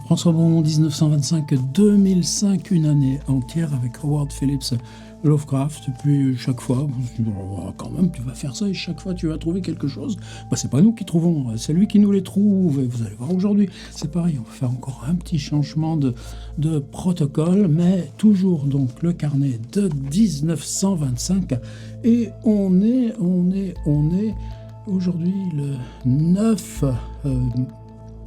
François Beaumont, 1925-2005, une année entière avec Howard Phillips Lovecraft. Et puis chaque fois, quand même, tu vas faire ça et chaque fois tu vas trouver quelque chose. C'est pas nous qui trouvons, c'est lui qui nous les trouve. Et vous allez voir aujourd'hui, c'est pareil, on va faire encore un petit changement de protocole, mais toujours donc le carnet de 1925. Et on est aujourd'hui le 9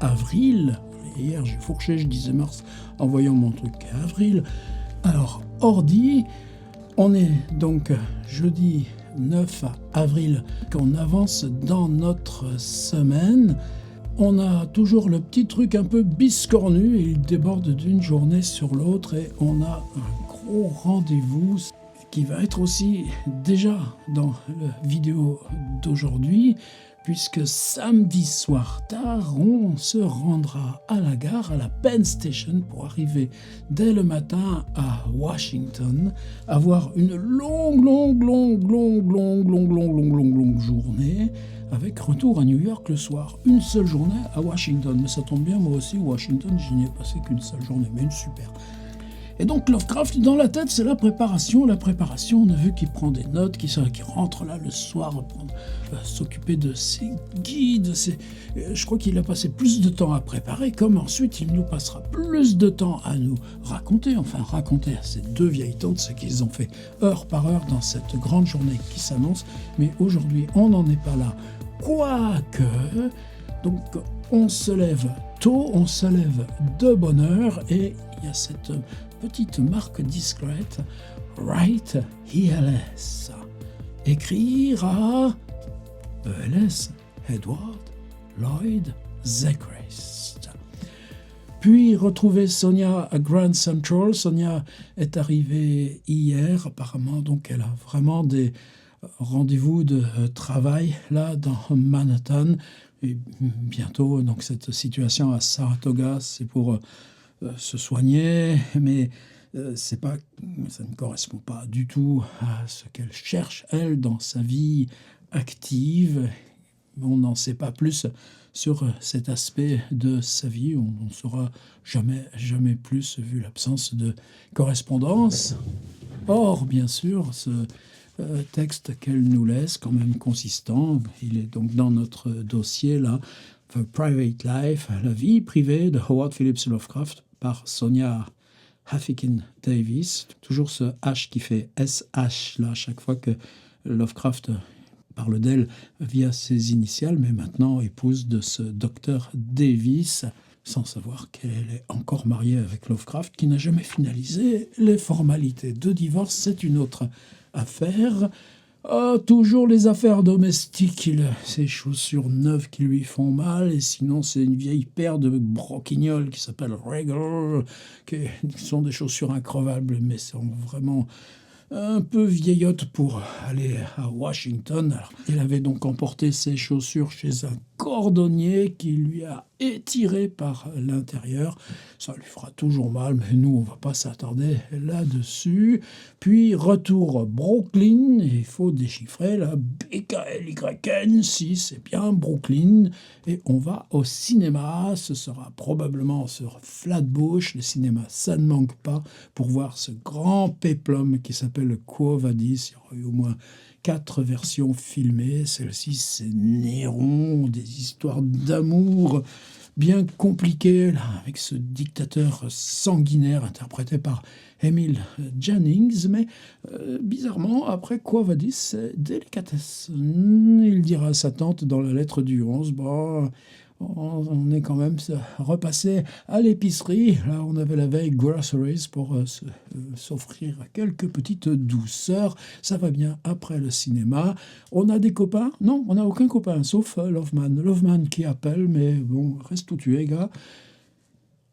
avril. Hier, j'ai fourché, je disais mars en voyant mon truc avril. Alors, ordi, on est donc jeudi 9 avril, qu'on avance dans notre semaine. On a toujours le petit truc un peu biscornu, il déborde d'une journée sur l'autre et on a un gros rendez-vous qui va être aussi déjà dans la vidéo d'aujourd'hui, puisque samedi soir tard, on se rendra à la gare, à la Penn Station, pour arriver dès le matin à Washington, avoir une longue journée, avec retour à New York le soir. Une seule journée à Washington, mais ça tombe bien, moi aussi, Washington, je n'y ai passé qu'une seule journée, mais une super. Et donc Lovecraft, dans la tête, c'est la préparation. La préparation, on a vu qu'il prend des notes, qu'il rentre là le soir, s'occuper de ses guides. Je crois qu'il a passé plus de temps à préparer, comme ensuite il nous passera plus de temps à nous raconter à ces deux vieilles tantes ce qu'ils ont fait heure par heure dans cette grande journée qui s'annonce. Mais aujourd'hui, on n'en est pas là. Quoique, donc on se lève tôt, on se lève de bonne heure et il y a cette petite marque discrète, Write ELS. Écrire à ELS, Edward Lloyd Sechrist. Puis retrouver Sonia à Grand Central. Sonia est arrivée hier, apparemment, donc elle a vraiment des rendez-vous de travail là dans Manhattan. Et bientôt, donc cette situation à Saratoga, c'est pour se soigner, mais ça ne correspond pas du tout à ce qu'elle cherche, elle, dans sa vie active. On n'en sait pas plus sur cet aspect de sa vie. On n'en saura jamais plus, vu l'absence de correspondance. Or, bien sûr, ce texte qu'elle nous laisse, quand même consistant, il est donc dans notre dossier, là, The Private Life, la vie privée de Howard Phillips Lovecraft, par Sonia Haffikin Davis. Toujours ce H qui fait SH là, chaque fois que Lovecraft parle d'elle via ses initiales, mais maintenant épouse de ce docteur Davis, sans savoir qu'elle est encore mariée avec Lovecraft, qui n'a jamais finalisé les formalités de divorce. C'est une autre affaire. Toujours les affaires domestiques, il a ses chaussures neuves qui lui font mal, et sinon c'est une vieille paire de broquignoles qui s'appelle Regular, qui sont des chaussures increvables, mais sont vraiment un peu vieillotte pour aller à Washington. Alors, il avait donc emporté ses chaussures chez un cordonnier qui lui a étiré par l'intérieur. Ça lui fera toujours mal, mais nous, on ne va pas s'attarder là-dessus. Puis, retour Brooklyn. Il faut déchiffrer la BKLYN, si c'est bien Brooklyn. Et on va au cinéma. Ce sera probablement sur Flatbush. Le cinéma, ça ne manque pas pour voir ce grand péplum qui s'appelle Quo Vadis. Il y aura eu au moins 4 versions filmées. Celle-ci, c'est Néron, des histoires d'amour bien compliquées, là, avec ce dictateur sanguinaire interprété par Emil Jannings. Mais bizarrement, après Quo Vadis, c'est Delicatessen. Il dira à sa tante dans la lettre du 11, on est quand même repassé à l'épicerie. Là, on avait la veille groceries pour s'offrir quelques petites douceurs. Ça va bien après le cinéma. On a des copains? Non, on n'a aucun copain, sauf Loveman. Loveman qui appelle, mais bon, reste où tu es, gars.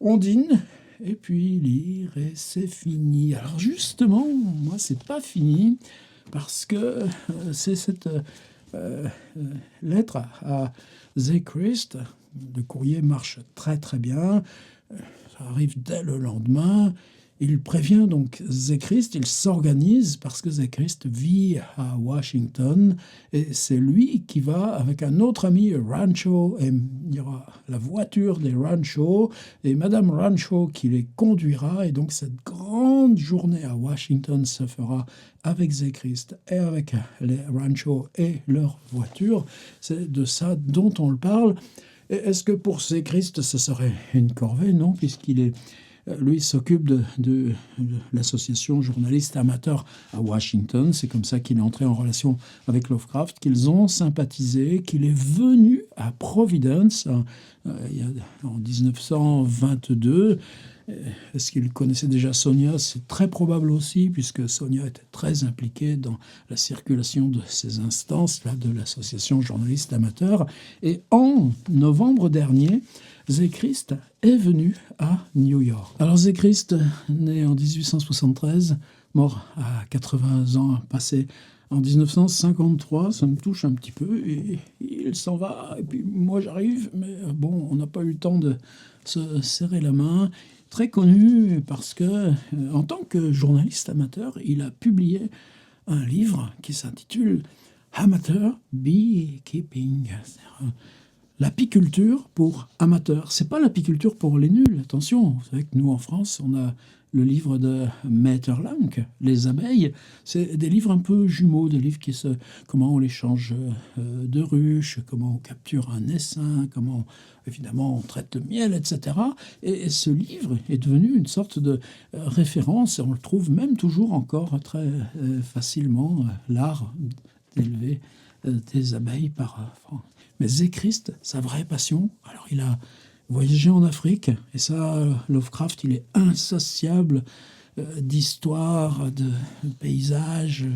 On dîne, et puis lire, et c'est fini. Alors justement, moi, c'est pas fini, parce que c'est cette lettre à Sechrist. Le courrier marche très très bien. Ça arrive dès le lendemain. Il prévient donc Zekrist, il s'organise parce que Zekrist vit à Washington et c'est lui qui va avec un autre ami, Rancho, et il y aura la voiture des Rancho et Madame Rancho qui les conduira et donc cette grande journée à Washington se fera avec Zekrist et avec les Rancho et leur voiture. C'est de ça dont on le parle. Et est-ce que pour Zekrist ce serait une corvée? Non, puisqu'il est lui s'occupe de l'association journaliste amateur à Washington. C'est comme ça qu'il est entré en relation avec Lovecraft, qu'ils ont sympathisé, qu'il est venu à Providence en 1922. Est-ce qu'il connaissait déjà Sonia? C'est très probable aussi, puisque Sonia était très impliquée dans la circulation de ces instances-là de l'association journaliste amateur. Et en novembre dernier, Zekrist est venu à New York. Alors Zekrist, né en 1873, mort à 80 ans, passé en 1953, ça me touche un petit peu, et il s'en va, et puis moi j'arrive, mais bon, on n'a pas eu le temps de se serrer la main. Très connu parce que, en tant que journaliste amateur, il a publié un livre qui s'intitule Amateur Beekeeping. L'apiculture pour amateurs. C'est pas l'apiculture pour les nuls, attention. Vous savez que nous, en France, on a le livre de Maeterlinck, Les abeilles. C'est des livres un peu jumeaux, des livres comment on les change de ruche, comment on capture un essaim, comment, évidemment, on traite le miel, etc. Et ce livre est devenu une sorte de référence, et on le trouve même toujours encore très facilement, l'art d'élever des abeilles par... Mais Zekrist, sa vraie passion, alors il a voyagé en Afrique, et ça, Lovecraft, il est insatiable d'histoires, de paysages,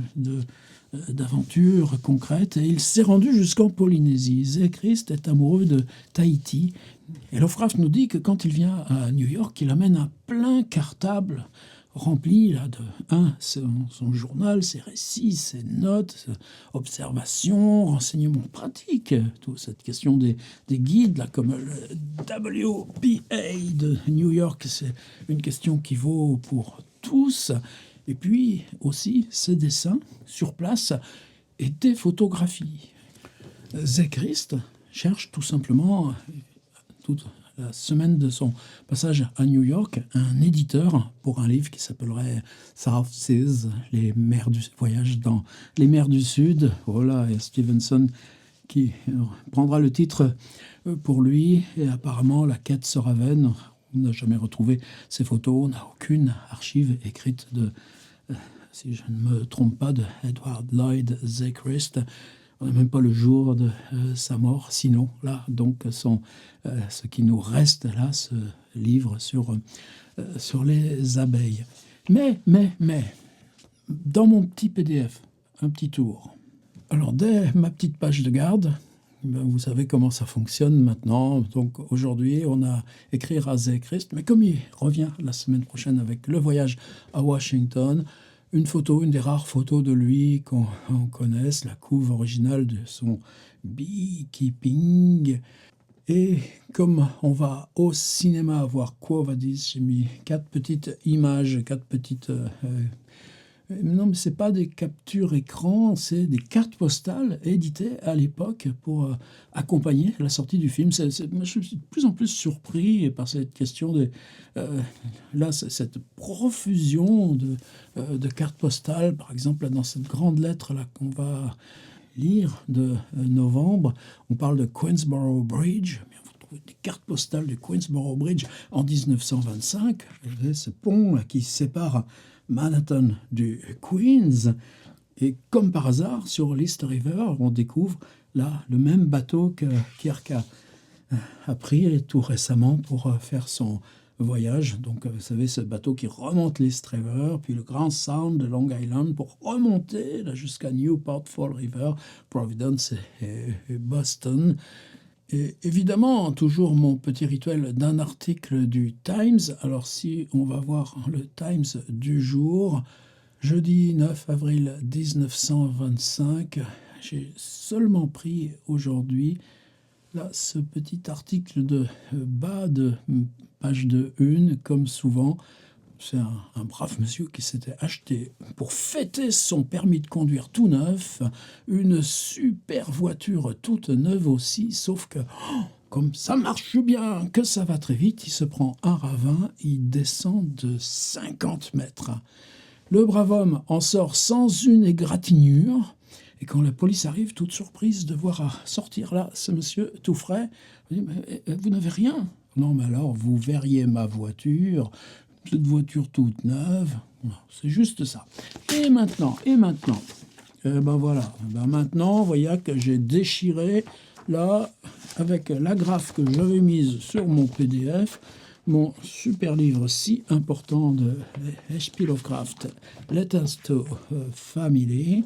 d'aventures concrètes, et il s'est rendu jusqu'en Polynésie. Zekrist est amoureux de Tahiti, et Lovecraft nous dit que quand il vient à New York, il amène un plein cartable rempli là, son journal, ses récits, ses notes, observations, renseignements pratiques. Toute cette question des guides, là, comme le WPA de New York, c'est une question qui vaut pour tous. Et puis aussi ses dessins sur place et des photographies. Zekrist cherche tout simplement toute la semaine de son passage à New York, un éditeur pour un livre qui s'appellerait South Seas, les mers du voyage dans les mers du Sud. Voilà, et Stevenson qui prendra le titre pour lui. Et apparemment, la quête sera vaine. On n'a jamais retrouvé ces photos. On n'a aucune archive écrite de, si je ne me trompe pas, de Edward Lloyd Zekrist. On n'a même pas le jour de sa mort. Sinon, là, donc, ce qui nous reste là, ce livre sur les abeilles. Mais, dans mon petit PDF, un petit tour. Alors, dès ma petite page de garde, vous savez comment ça fonctionne maintenant. Donc, aujourd'hui, on a écrit à Zekrist, mais comme il revient la semaine prochaine avec le voyage à Washington, une photo, une des rares photos de lui qu'on connaisse, la couve originale de son Beekeeping. Et comme on va au cinéma voir Quo Vadis, j'ai mis 4 petites images, 4 petites... non, mais c'est pas des captures écran, c'est des cartes postales éditées à l'époque pour accompagner la sortie du film. Moi, je suis de plus en plus surpris par cette question de cette profusion de cartes postales. Par exemple, là, dans cette grande lettre là qu'on va lire de novembre, on parle de Queensborough Bridge. Vous trouvez des cartes postales de Queensborough Bridge en 1925. Ce pont là, qui sépare Manhattan du Queens, et comme par hasard sur l'East River on découvre là le même bateau que Kirk a pris tout récemment pour faire son voyage. Donc vous savez, ce bateau qui remonte l'East River, puis le Grand Sound de Long Island pour remonter là jusqu'à Newport, Fall River, Providence et Boston. Et évidemment, toujours mon petit rituel d'un article du Times. Alors si on va voir le Times du jour, jeudi 9 avril 1925, j'ai seulement pris aujourd'hui là, ce petit article de bas de page de une, comme souvent. c'est un brave monsieur qui s'était acheté, pour fêter son permis de conduire tout neuf, une super voiture toute neuve aussi, sauf que, comme ça marche bien, que ça va très vite, il se prend un ravin, il descend de 50 mètres. Le brave homme en sort sans une égratignure, et quand la police arrive, toute surprise de voir sortir là ce monsieur tout frais, il dit, mais vous n'avez rien? Non, mais alors, vous verriez ma voiture, cette voiture toute neuve, non, c'est juste ça. Et maintenant, ben voilà, ben maintenant, vous voyez que j'ai déchiré, là, avec l'agrafe que j'avais mise sur mon PDF, mon super livre si important de H.P. Lovecraft, Letters to Family.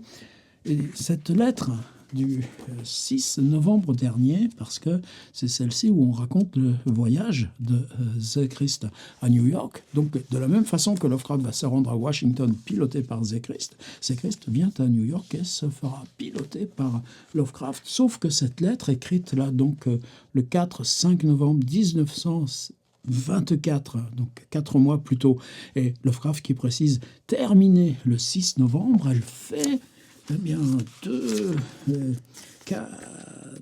Et cette lettre du 6 novembre dernier, parce que c'est celle-ci où on raconte le voyage de Zeechrist à New York. Donc, de la même façon que Lovecraft va se rendre à Washington piloté par Zeechrist, Zeechrist vient à New York et se fera piloter par Lovecraft. Sauf que cette lettre écrite là, donc le 4-5 novembre 1924, donc 4 mois plus tôt, et Lovecraft qui précise terminée le 6 novembre, elle fait eh bien 2, 4,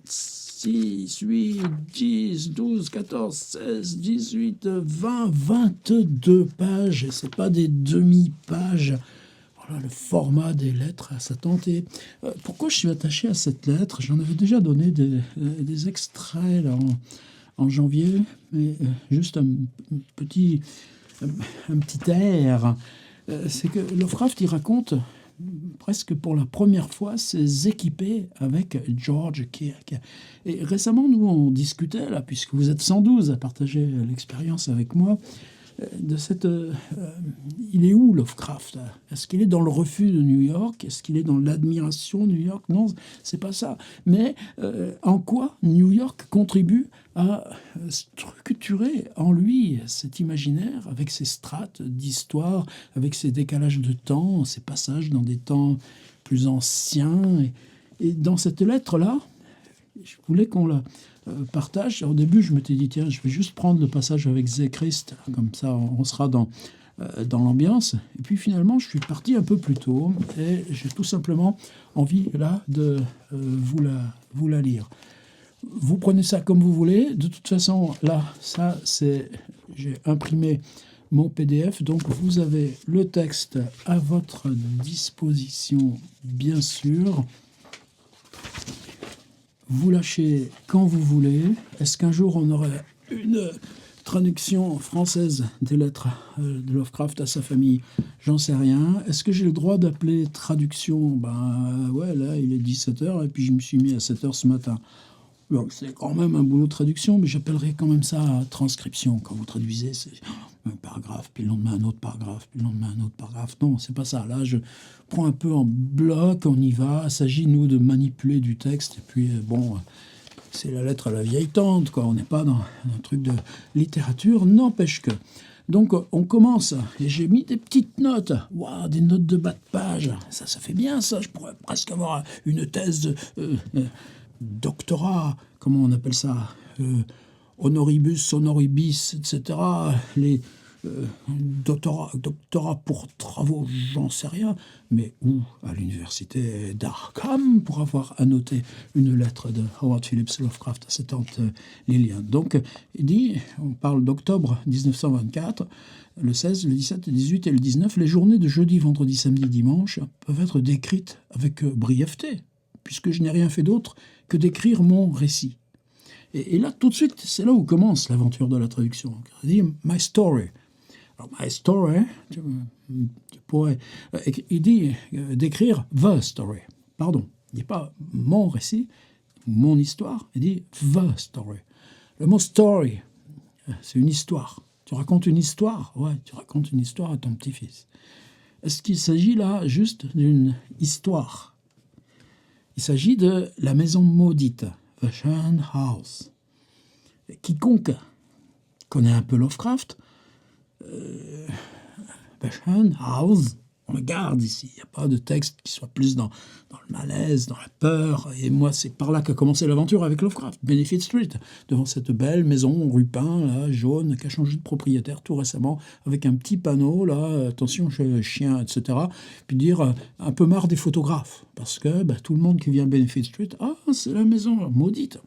6, 8, 10, 12, 14, 16, 18, 20, 22 pages. Et ce n'est pas des demi-pages. Voilà le format des lettres à sa tante. Et pourquoi je suis attaché à cette lettre? J'en avais déjà donné des extraits là, en janvier, mais juste un petit air. C'est que Lovecraft, il raconte presque pour la première fois, s'est équipé avec George Kirk. Et récemment, nous, on discutait, là, puisque vous êtes 112 à partager l'expérience avec moi, de cette... il est où, Lovecraft? Est-ce qu'il est dans le refus de New York? Est-ce qu'il est dans l'admiration de New York? Non, c'est pas ça. Mais en quoi New York contribue à structurer en lui cet imaginaire avec ses strates d'histoire, avec ses décalages de temps, ses passages dans des temps plus anciens. Et dans cette lettre-là, je voulais qu'on la partage. Au début, je m'étais dit, tiens, je vais juste prendre le passage avec Zeechrist, comme ça on sera dans l'ambiance. Et puis finalement, je suis parti un peu plus tôt et j'ai tout simplement envie là de vous la lire. Vous prenez ça comme vous voulez. De toute façon, là, ça, c'est... J'ai imprimé mon PDF, donc vous avez le texte à votre disposition, bien sûr. Vous lâchez quand vous voulez. Est-ce qu'un jour, on aurait une traduction française des lettres de Lovecraft à sa famille? J'en sais rien. Est-ce que j'ai le droit d'appeler traduction? Ben ouais, là, il est 17h, et puis je me suis mis à 7h ce matin. Donc, c'est quand même un boulot de traduction, mais j'appellerais quand même ça transcription. Quand vous traduisez, c'est un paragraphe, puis le lendemain un autre paragraphe, puis le lendemain un autre paragraphe. Non, c'est pas ça. Là, je prends un peu en bloc, on y va. Il s'agit, nous, de manipuler du texte. Et puis, bon, c'est la lettre à la vieille tante, quoi. On n'est pas dans un truc de littérature, n'empêche que. Donc, on commence, et j'ai mis des petites notes. Waouh, des notes de bas de page. Ça fait bien, ça. Je pourrais presque avoir une thèse de... doctorat, comment on appelle ça, honoribus, honoribus, etc. Les doctorats pour travaux, j'en sais rien, mais où? À l'université d'Arkham, pour avoir annoté une lettre de Howard Phillips Lovecraft à sa tante Lillian. Donc, il dit, on parle d'octobre 1924, le 16, le 17, le 18 et le 19, les journées de jeudi, vendredi, samedi, dimanche peuvent être décrites avec brièveté, puisque je n'ai rien fait d'autre que d'écrire mon récit. Et là, tout de suite, c'est là où commence l'aventure de la traduction. Il dit « My story ». Alors, « My story », tu pourrais... Il dit d'écrire « the story ». Pardon, il ne dit pas « mon récit », mon histoire, il dit « the story ». Le mot « story », c'est une histoire. Tu racontes une histoire? Ouais, tu racontes une histoire à ton petit-fils. Est-ce qu'il s'agit là juste d'une histoire? Il s'agit de la maison maudite, The Shunned House. Quiconque connaît un peu Lovecraft, The Shunned House, On le garde ici. Il n'y a pas de texte qui soit plus dans le malaise, dans la peur. Et moi, c'est par là qu'a commencé l'aventure avec Lovecraft. Benefit Street, devant cette belle maison rue Pin, là, jaune, qui a changé de propriétaire tout récemment, avec un petit panneau, là, attention, chien, etc. Puis dire, un peu marre des photographes. Parce que tout le monde qui vient à Benefit Street, ah, c'est la maison maudite.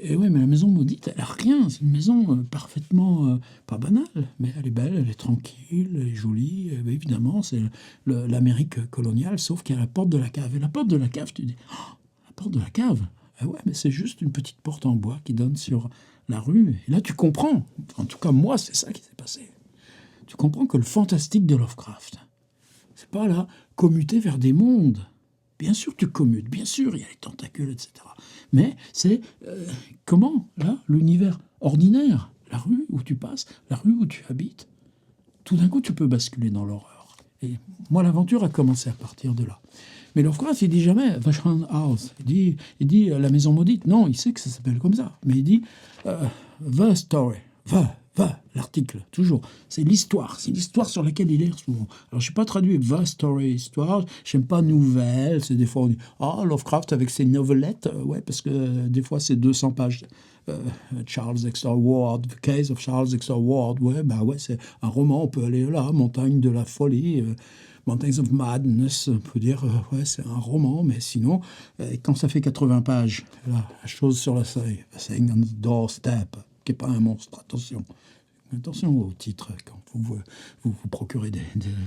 Et oui, mais la maison maudite, elle n'a rien. C'est une maison parfaitement pas banale, mais elle est belle, elle est tranquille, elle est jolie. Évidemment, c'est l'Amérique coloniale, sauf qu'il y a la porte de la cave. Et la porte de la cave, tu dis, oh, la porte de la cave. Ah ouais, mais c'est juste une petite porte en bois qui donne sur la rue. Et là, tu comprends. En tout cas, moi, c'est ça qui s'est passé. Tu comprends que le fantastique de Lovecraft, c'est pas là commuter vers des mondes. Bien sûr, tu commutes, bien sûr, il y a les tentacules, etc. Mais c'est comment, là, l'univers ordinaire, la rue où tu passes, la rue où tu habites, tout d'un coup, tu peux basculer dans l'horreur. Et moi, l'aventure a commencé à partir de là. Mais Lovecraft, il dit jamais The Shan House. Il dit la maison maudite. Non, il sait que ça s'appelle comme ça. Mais il dit The Story. L'article, toujours. C'est l'histoire sur laquelle il est souvent. Alors, je n'ai pas traduit The Story, histoire, je n'aime pas nouvelle, c'est des fois on dit « Ah, Lovecraft avec ses novelettes », ouais, parce que des fois c'est 200 pages. Charles Dexter Ward, The Case of Charles Dexter Ward, ouais, c'est un roman, on peut aller là, Montagne de la folie, Mountains of Madness, on peut dire, ouais, c'est un roman, mais sinon, quand ça fait 80 pages, là, la chose sur la seuil, Saying on the Doorstep, qui n'est pas un monstre, attention. Attention au titre quand vous procurez des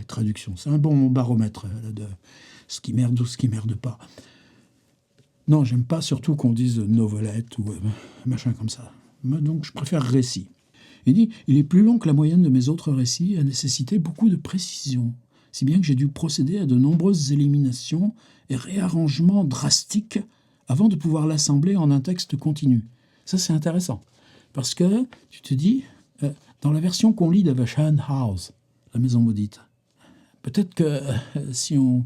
traductions. C'est un bon baromètre de ce qui merde ou ce qui merde pas. Non, j'aime pas surtout qu'on dise novelette ou machin comme ça. Donc je préfère récit. Il dit, il est plus long que la moyenne de mes autres récits et a nécessité beaucoup de précision, si bien que j'ai dû procéder à de nombreuses éliminations et réarrangements drastiques avant de pouvoir l'assembler en un texte continu. Ça, c'est intéressant. Parce que tu te dis, dans la version qu'on lit de The Shan House, la maison maudite, peut-être que si on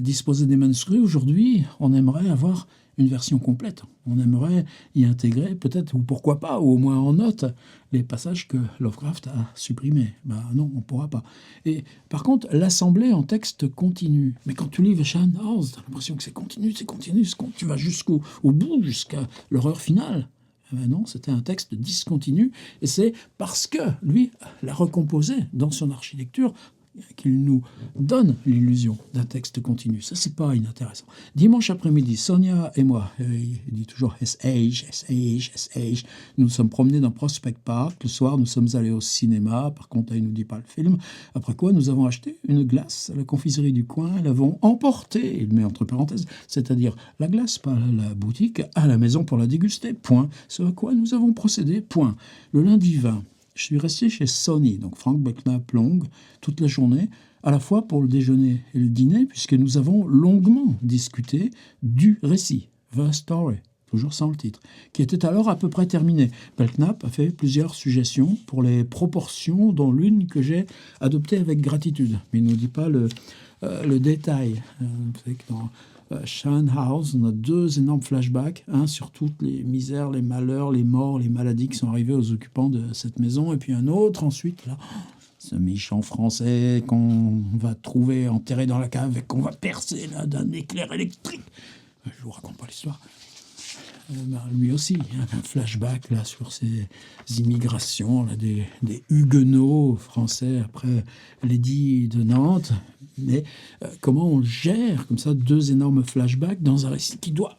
disposait des manuscrits aujourd'hui, on aimerait avoir une version complète. On aimerait y intégrer peut-être, ou pourquoi pas, ou au moins en note, les passages que Lovecraft a supprimés. Non, on ne pourra pas. Et par contre, l'assembler en texte continu. Mais quand tu lis The Shan House, tu as l'impression que c'est continu, tu vas jusqu'au bout, jusqu'à l'horreur finale. Non, c'était un texte discontinu, et c'est parce que lui l'a recomposé dans son architecture qu'il nous donne l'illusion d'un texte continu. Ça, c'est pas inintéressant. Dimanche après-midi, Sonia et moi, il dit toujours SH, nous nous sommes promenés dans Prospect Park. Le soir, nous sommes allés au cinéma. Par contre, il ne nous dit pas le film. Après quoi, nous avons acheté une glace à la confiserie du coin. L'avons emportée, il met entre parenthèses, c'est-à-dire la glace, pas la boutique, à la maison pour la déguster. Point. Ce à quoi nous avons procédé. Point. Le lundi 20, je suis resté chez Sony, donc Frank Belknap Long, toute la journée, à la fois pour le déjeuner et le dîner, puisque nous avons longuement discuté du récit, The Story, toujours sans le titre, qui était alors à peu près terminé. Belknap a fait plusieurs suggestions pour les proportions, dont l'une que j'ai adoptée avec gratitude. Mais il ne nous dit pas le détail. Vous savez que dans Shan House, on a 2 énormes flashbacks, un sur toutes les misères, les malheurs, les morts, les maladies qui sont arrivées aux occupants de cette maison, et puis un autre ensuite, là, ce méchant français qu'on va trouver enterré dans la cave et qu'on va percer là d'un éclair électrique. Je vous raconte pas l'histoire. Lui aussi, un flashback là sur ces immigrations là, des Huguenots français après l'édit de Nantes. Mais comment on gère comme ça 2 énormes flashbacks dans un récit qui doit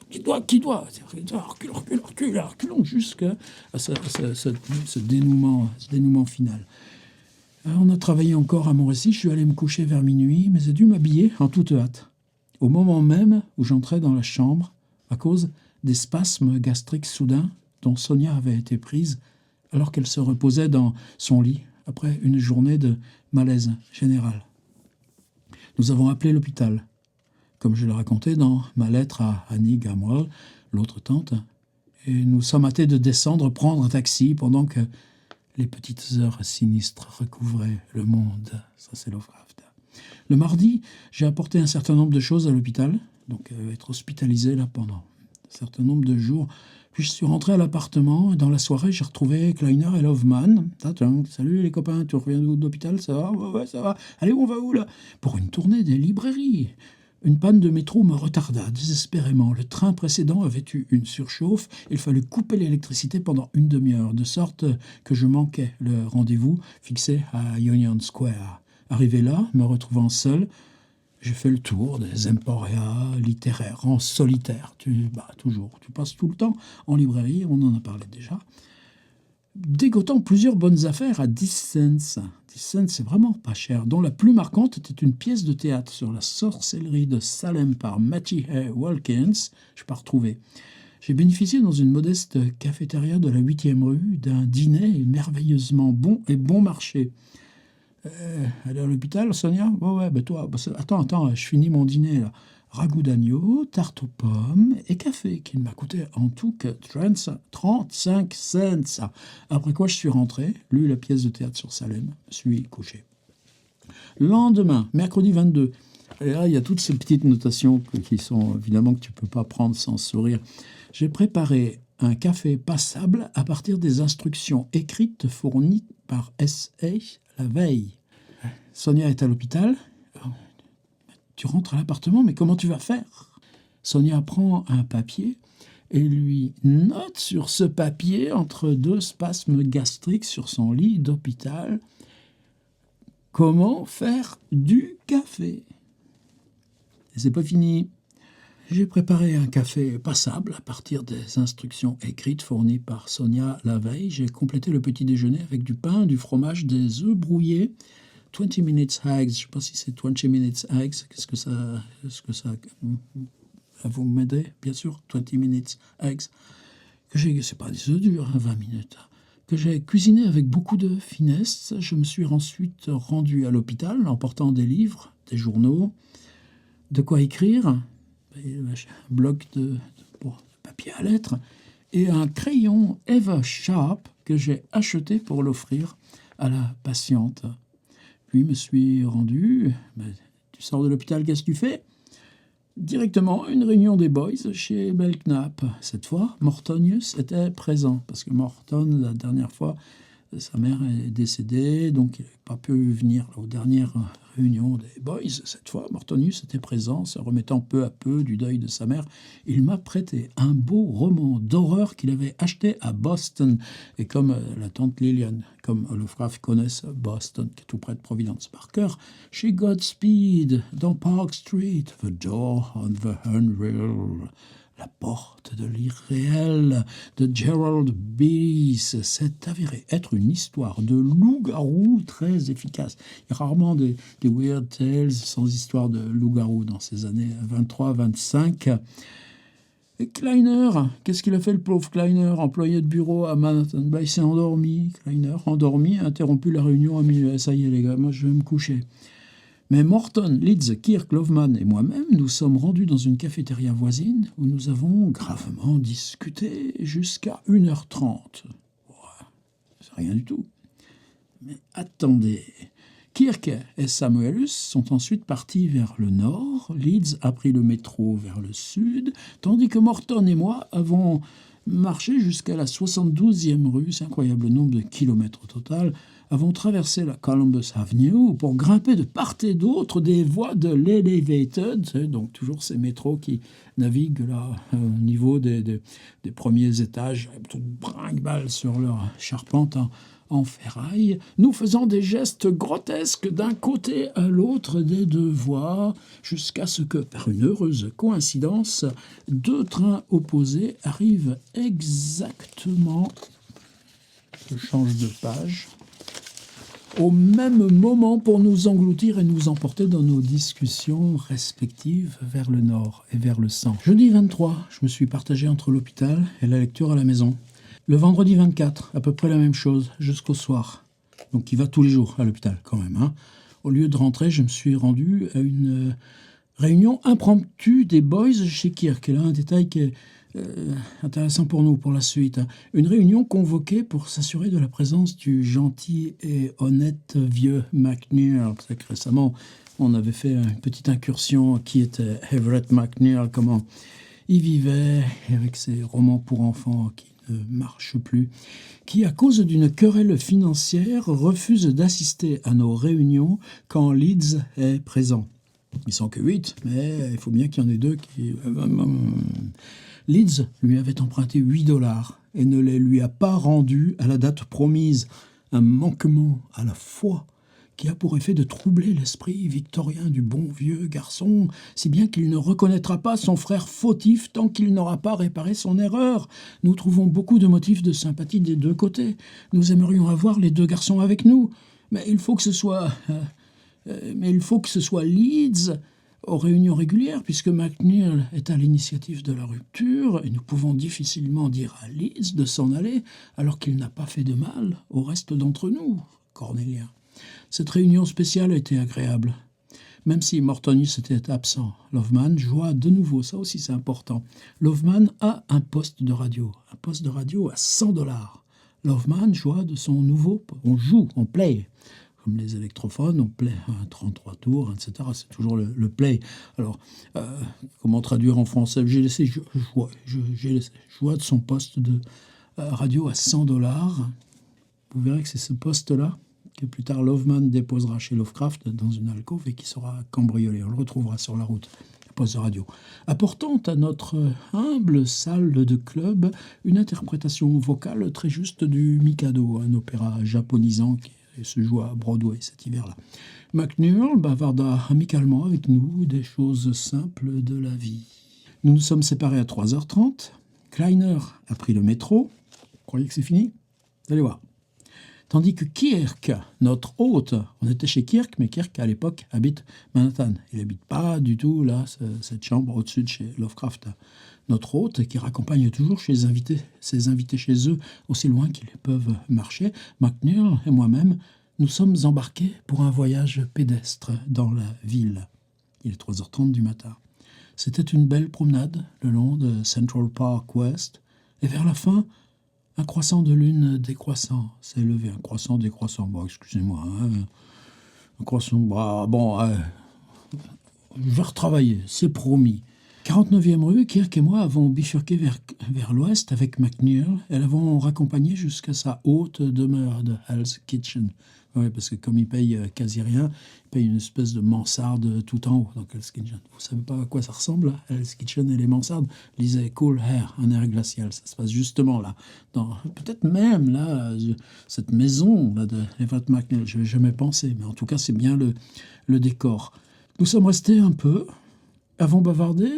reculons jusqu'à ce dénouement final. Alors, on a travaillé encore à mon récit, je suis allé me coucher vers minuit, mais j'ai dû m'habiller en toute hâte. Au moment même où j'entrais dans la chambre, à cause des spasmes gastriques soudains dont Sonia avait été prise alors qu'elle se reposait dans son lit après une journée de malaise général. Nous avons appelé l'hôpital, comme je le racontais dans ma lettre à Annie Gamwell, l'autre tante, et nous sommes hâtés de descendre, prendre un taxi pendant que les petites heures sinistres recouvraient le monde. Ça, c'est Lovecraft. Le mardi, j'ai apporté un certain nombre de choses à l'hôpital, donc être hospitalisé là pendant un certain nombre de jours Puis je suis rentré à l'appartement et dans la soirée, j'ai retrouvé Kleiner et Loveman. Salut les copains, tu reviens d'où, de l'hôpital? Ça va? Ouais, ça va. Allez, on va où là? Pour une tournée des librairies. Une panne de métro me retarda désespérément. Le train précédent avait eu une surchauffe. Il fallut couper l'électricité pendant une demi-heure, de sorte que je manquais le rendez-vous fixé à Union Square. Arrivé là, me retrouvant seul, j'ai fait le tour des emporias littéraires en solitaire. Toujours. Tu passes tout le temps en librairie, on en a parlé déjà. Dégotant plusieurs bonnes affaires à 10 cents. 10 cents, c'est vraiment pas cher. Dont la plus marquante était une pièce de théâtre sur la sorcellerie de Salem par Mattie Hay Walkins. Je n'ai pas retrouvé. J'ai bénéficié dans une modeste cafétéria de la 8e rue d'un dîner merveilleusement bon et bon marché. Elle est à l'hôpital, Sonia? Ouais, toi, attends, je finis mon dîner là. Ragoût d'agneau, tarte aux pommes et café, qui ne m'a coûté en tout que 35 cents. Après quoi, je suis rentré, lu la pièce de théâtre sur Salem, me suis couché. Lendemain, mercredi 22, et là, il y a toutes ces petites notations qui sont évidemment que tu ne peux pas prendre sans sourire. J'ai préparé un café passable à partir des instructions écrites fournies par S.A. la veille. Sonia est à l'hôpital. Tu rentres à l'appartement, mais comment tu vas faire? Sonia prend un papier et lui note sur ce papier, entre 2 spasmes gastriques sur son lit d'hôpital, comment faire du café. Et c'est pas fini. J'ai préparé un café passable à partir des instructions écrites fournies par Sonia la veille. J'ai complété le petit déjeuner avec du pain, du fromage, des œufs brouillés, 20 minutes eggs, je ne sais pas si c'est 20 minutes eggs, qu'est-ce que ça vous m'aidez, bien sûr, 20 minutes eggs, c'est pas des œufs durs, 20 minutes, que j'ai cuisiné avec beaucoup de finesse. Je me suis ensuite rendu à l'hôpital en portant des livres, des journaux, de quoi écrire, un bloc de papier à lettres et un crayon Eva Sharp que j'ai acheté pour l'offrir à la patiente. Puis me suis rendu. Tu sors de l'hôpital, qu'est-ce que tu fais? Directement, une réunion des boys chez Belknap. Cette fois, Mortonius était présent, parce que Morton, la dernière fois, sa mère est décédée, donc il n'a pas pu venir aux dernières réunions des boys. Cette fois, Mortonius était présent, se remettant peu à peu du deuil de sa mère. Il m'a prêté un beau roman d'horreur qu'il avait acheté à Boston. Et comme la tante Lillian, comme Lovecraft connaissent Boston, qui est tout près de Providence Parker, chez Godspeed, dans Park Street, The Door on the Unreal. La porte de l'irréel de Gerald Bees s'est avérée être une histoire de loup-garou très efficace. Il y a rarement des weird tales sans histoire de loup-garou dans ces années 23-25. Et Kleiner, qu'est-ce qu'il a fait le pauvre Kleiner, employé de bureau à Manhattan? Il s'est endormi, Kleiner, endormi, a interrompu la réunion à minuit. Ça y est les gars, moi je vais me coucher. Mais Morton, Leeds, Kirk, Loveman et moi-même nous sommes rendus dans une cafétéria voisine où nous avons gravement discuté jusqu'à 1h30. Ouais, c'est rien du tout. Mais attendez, Kirk et Samuelus sont ensuite partis vers le nord, Leeds a pris le métro vers le sud, tandis que Morton et moi avons marché jusqu'à la 72e rue, c'est incroyable le nombre de kilomètres au total, avons traversé la Columbus Avenue pour grimper de part et d'autre des voies de l'Elevated, donc toujours ces métros qui naviguent là au niveau des premiers étages, tout brinque-balle sur leur charpente en ferraille, nous faisant des gestes grotesques d'un côté à l'autre des 2 voies, jusqu'à ce que, par une heureuse coïncidence, 2 trains opposés arrivent exactement, je change de page, au même moment pour nous engloutir et nous emporter dans nos discussions respectives vers le nord et vers le centre. Jeudi 23, je me suis partagé entre l'hôpital et la lecture à la maison. Le vendredi 24, à peu près la même chose, jusqu'au soir. Donc il va tous les jours à l'hôpital quand même. Hein. Au lieu de rentrer, je me suis rendu à une réunion impromptue des boys chez Kirk. Et là, un détail qui est intéressant pour nous, pour la suite. Une réunion convoquée pour s'assurer de la présence du gentil et honnête vieux McNeil. C'est que récemment, on avait fait une petite incursion qui était Everett McNeil, comment y vivait avec ses romans pour enfants qui ne marchent plus, qui, à cause d'une querelle financière, refuse d'assister à nos réunions quand Leeds est présent. Ils sont que 8, mais il faut bien qu'il y en ait 2 qui... Leeds lui avait emprunté 8 dollars et ne les lui a pas rendus à la date promise. Un manquement à la foi qui a pour effet de troubler l'esprit victorien du bon vieux garçon, si bien qu'il ne reconnaîtra pas son frère fautif tant qu'il n'aura pas réparé son erreur. Nous trouvons beaucoup de motifs de sympathie des deux côtés. Nous aimerions avoir les deux garçons avec nous, mais il faut que ce soit Leeds aux réunions régulières, puisque McNeil est à l'initiative de la rupture, et nous pouvons difficilement dire à Leeds de s'en aller, alors qu'il n'a pas fait de mal au reste d'entre nous, Cornelia. Cette réunion spéciale a été agréable. Même si Mortonius était absent, Loveman joua de nouveau, ça aussi c'est important. Loveman a un poste de radio à 100 dollars. Loveman joua de son nouveau... on play. Comme les électrophones, on play 33 tours, etc. C'est toujours le play. Alors, comment traduire en français? J'ai laissé joua de son poste de radio à 100 dollars. Vous verrez que c'est ce poste-là que plus tard Loveman déposera chez Lovecraft dans une alcôve et qui sera cambriolé. On le retrouvera sur la route, le poste de radio. Apportant à notre humble salle de club une interprétation vocale très juste du Mikado, un opéra japonisant qui se joue à Broadway cet hiver-là. McNeil bavarda amicalement avec nous des choses simples de la vie. Nous nous sommes séparés à 3h30. Kleiner a pris le métro. Vous croyez que c'est fini? Vous allez voir. Tandis que Kirk, notre hôte, on était chez Kirk, mais Kirk, à l'époque, habite Manhattan. Il n'habite pas du tout, là, cette chambre au-dessus de chez Lovecraft. Notre hôte, qui raccompagne toujours ses invités chez eux, aussi loin qu'ils peuvent marcher, McNeil et moi-même, nous sommes embarqués pour un voyage pédestre dans la ville. Il est 3h30 du matin. C'était une belle promenade le long de Central Park West, et vers la fin, un croissant de lune décroissant s'est levé. Un croissant décroissant. Bon, excusez-moi. Un croissant... je vais retravailler, c'est promis. 49e rue, Kirk et moi avons bifurqué vers l'ouest avec McNeil et l'avons raccompagné jusqu'à sa haute demeure de Hell's Kitchen. Oui, parce que comme il paye quasi rien, il paye une espèce de mansarde tout en haut dans Hell's Kitchen. Vous savez pas à quoi ça ressemble, là, Hell's Kitchen et les mansardes? Lisez Cool Air, un air glacial. Ça se passe justement là. Peut-être même là, cette maison là, de Everett McNeil. Je n'avais jamais pensé, mais en tout cas, c'est bien le décor. Nous sommes restés un peu, avons bavardé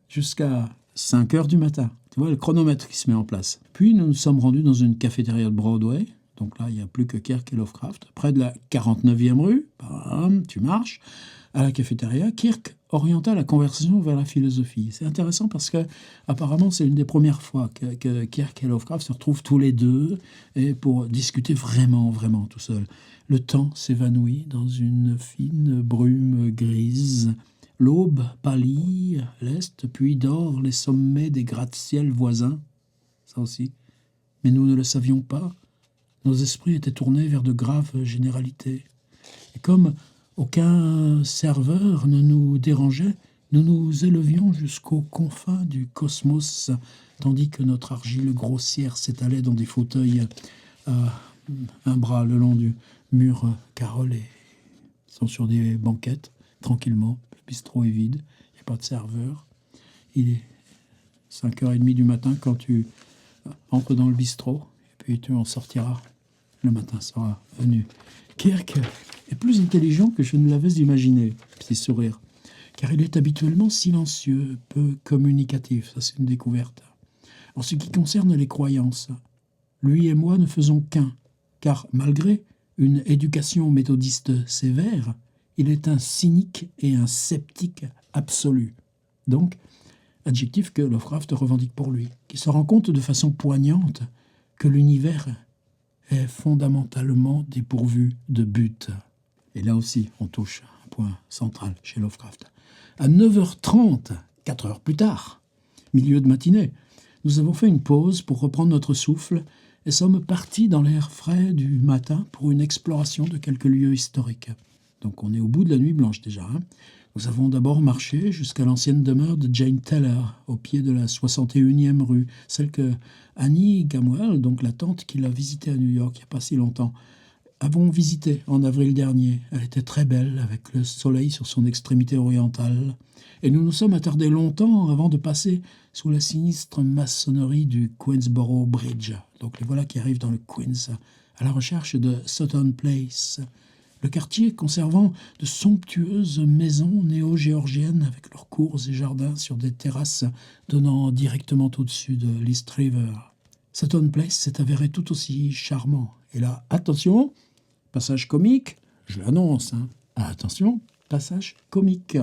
jusqu'à 5h du matin. Tu vois, le chronomètre qui se met en place. Puis nous nous sommes rendus dans une cafétéria de Broadway. Donc là, il n'y a plus que Kirk et Lovecraft. Près de la 49e rue, bam, tu marches, à la cafétéria, Kirk orienta la conversation vers la philosophie. C'est intéressant parce que apparemment, c'est une des premières fois que Kirk et Lovecraft se retrouvent tous les deux et pour discuter vraiment, vraiment tout seul. Le temps s'évanouit dans une fine brume grise. L'aube pâlit l'est, puis dort les sommets des gratte-ciels voisins. Ça aussi. Mais nous ne le savions pas. Nos esprits étaient tournés vers de graves généralités. Et comme aucun serveur ne nous dérangeait, nous nous élevions jusqu'aux confins du cosmos, tandis que notre argile grossière s'étalait dans des fauteuils à un bras le long du mur carrelé. Ils sont sur des banquettes, tranquillement. Le bistrot est vide, il n'y a pas de serveur. Il est 5h30 du matin quand tu entres dans le bistrot. Et tu en sortiras. Le matin sera venu. Kirk est plus intelligent que je ne l'avais imaginé, petit sourire, car il est habituellement silencieux, peu communicatif. Ça, c'est une découverte. En ce qui concerne les croyances, lui et moi ne faisons qu'un, car malgré une éducation méthodiste sévère, il est un cynique et un sceptique absolu. Donc, adjectif que Lovecraft revendique pour lui, qui se rend compte de façon poignante que l'univers est fondamentalement dépourvu de but. Et là aussi, on touche un point central chez Lovecraft. À 9h30, 4 heures plus tard, milieu de matinée, nous avons fait une pause pour reprendre notre souffle et sommes partis dans l'air frais du matin pour une exploration de quelques lieux historiques. Donc on est au bout de la nuit blanche déjà. Nous avons d'abord marché jusqu'à l'ancienne demeure de Jane Taylor, au pied de la 61e rue, celle que Annie Gamwell, donc la tante qui l'a visitée à New York il n'y a pas si longtemps, avons visité en avril dernier. Elle était très belle, avec le soleil sur son extrémité orientale. Et nous nous sommes attardés longtemps avant de passer sous la sinistre maçonnerie du Queensboro Bridge. Donc les voilà qui arrivent dans le Queens, à la recherche de Sutton Place. Le quartier conservant de somptueuses maisons néo-géorgiennes avec leurs cours et jardins sur des terrasses donnant directement au-dessus de l'East River. Sutton Place s'est avéré tout aussi charmant. Et là, attention, passage comique, je l'annonce, hein. Attention, passage comique.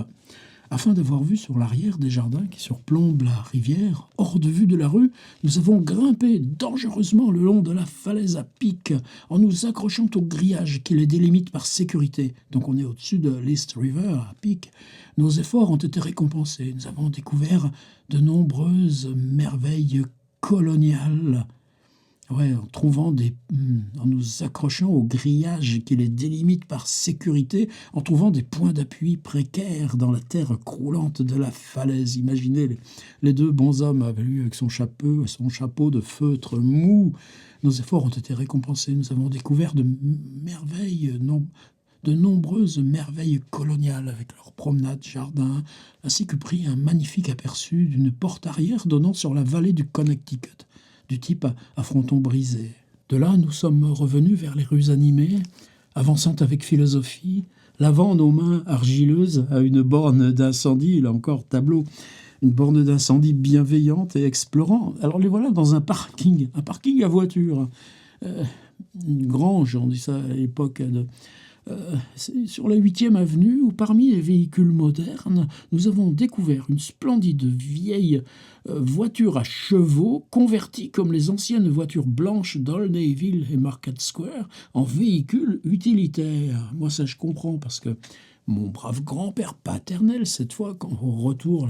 Afin d'avoir vue sur l'arrière des jardins qui surplombent la rivière, hors de vue de la rue, nous avons grimpé dangereusement le long de la falaise à pic en nous accrochant au grillage qui les délimite par sécurité. Donc on est au-dessus de l'East River à pic. Nos efforts ont été récompensés. Nous avons découvert de nombreuses merveilles coloniales. Ouais, en nous accrochant au grillage qui les délimite par sécurité, en trouvant des points d'appui précaires dans la terre croulante de la falaise. Imaginez les deux bonshommes avec avec son chapeau de feutre mou. Nos efforts ont été récompensés. Nous avons découvert de nombreuses merveilles coloniales avec leurs promenades, jardins, ainsi que pris un magnifique aperçu d'une porte arrière donnant sur la vallée du Connecticut, du type à fronton brisé. De là, nous sommes revenus vers les rues animées, avançant avec philosophie, lavant nos mains argileuses à une borne d'incendie, là encore tableau, une borne d'incendie bienveillante et explorant. Alors les voilà dans un parking à voiture, une grange, on dit ça à l'époque c'est sur la 8e avenue où, parmi les véhicules modernes, nous avons découvert une splendide vieille voiture à chevaux convertie comme les anciennes voitures blanches d'Olneyville et Market Square en véhicule utilitaire. Moi, ça, je comprends parce que mon brave grand-père paternel, cette fois, quand au retour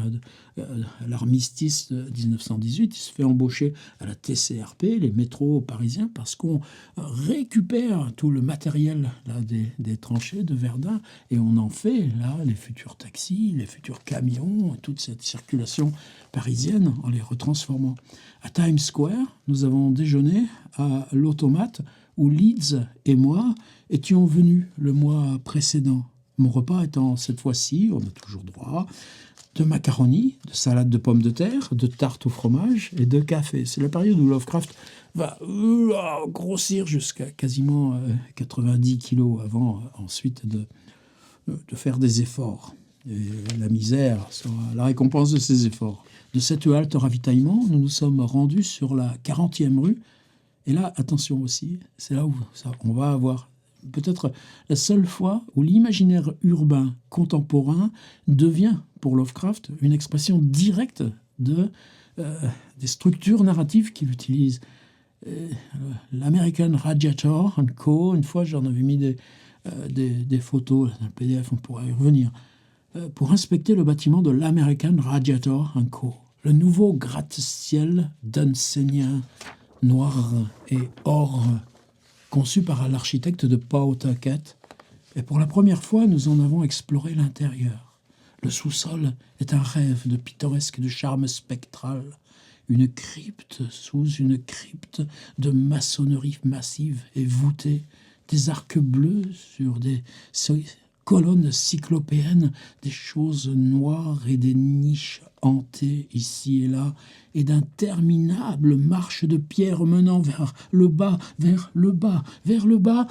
à l'armistice de 1918, il se fait embaucher à la TCRP, les métros parisiens, parce qu'on récupère tout le matériel là, des tranchées de Verdun et on en fait là les futurs taxis, les futurs camions, toute cette circulation parisienne en les retransformant. À Times Square, nous avons déjeuné à l'Automate où Leeds et moi étions venus le mois précédent. Mon repas étant cette fois-ci, on a toujours droit, de macaroni, de salade de pommes de terre, de tarte au fromage et de café. C'est la période où Lovecraft va grossir jusqu'à quasiment 90 kilos avant ensuite de faire des efforts. Et la misère sera la récompense de ces efforts. De cette halte ravitaillement, nous nous sommes rendus sur la 40e rue. Et là, attention aussi, c'est là où on va avoir peut-être la seule fois où l'imaginaire urbain contemporain devient, pour Lovecraft, une expression directe des structures narratives qu'il utilise. L'American Radiator & Co., une fois j'en avais mis des photos dans le PDF, on pourrait y revenir, pour inspecter le bâtiment de l'American Radiator & Co., le nouveau gratte-ciel d'enseignants noir et or, conçu par l'architecte de Pawtucket, et pour la première fois, nous en avons exploré l'intérieur. Le sous-sol est un rêve de pittoresque, de charme spectral, une crypte sous une crypte de maçonnerie massive et voûtée, des arcs bleus sur des colonnes cyclopéennes, des choses noires et des niches hantées ici et là, et d'interminables marches de pierre menant vers le bas, vers le bas, vers le bas,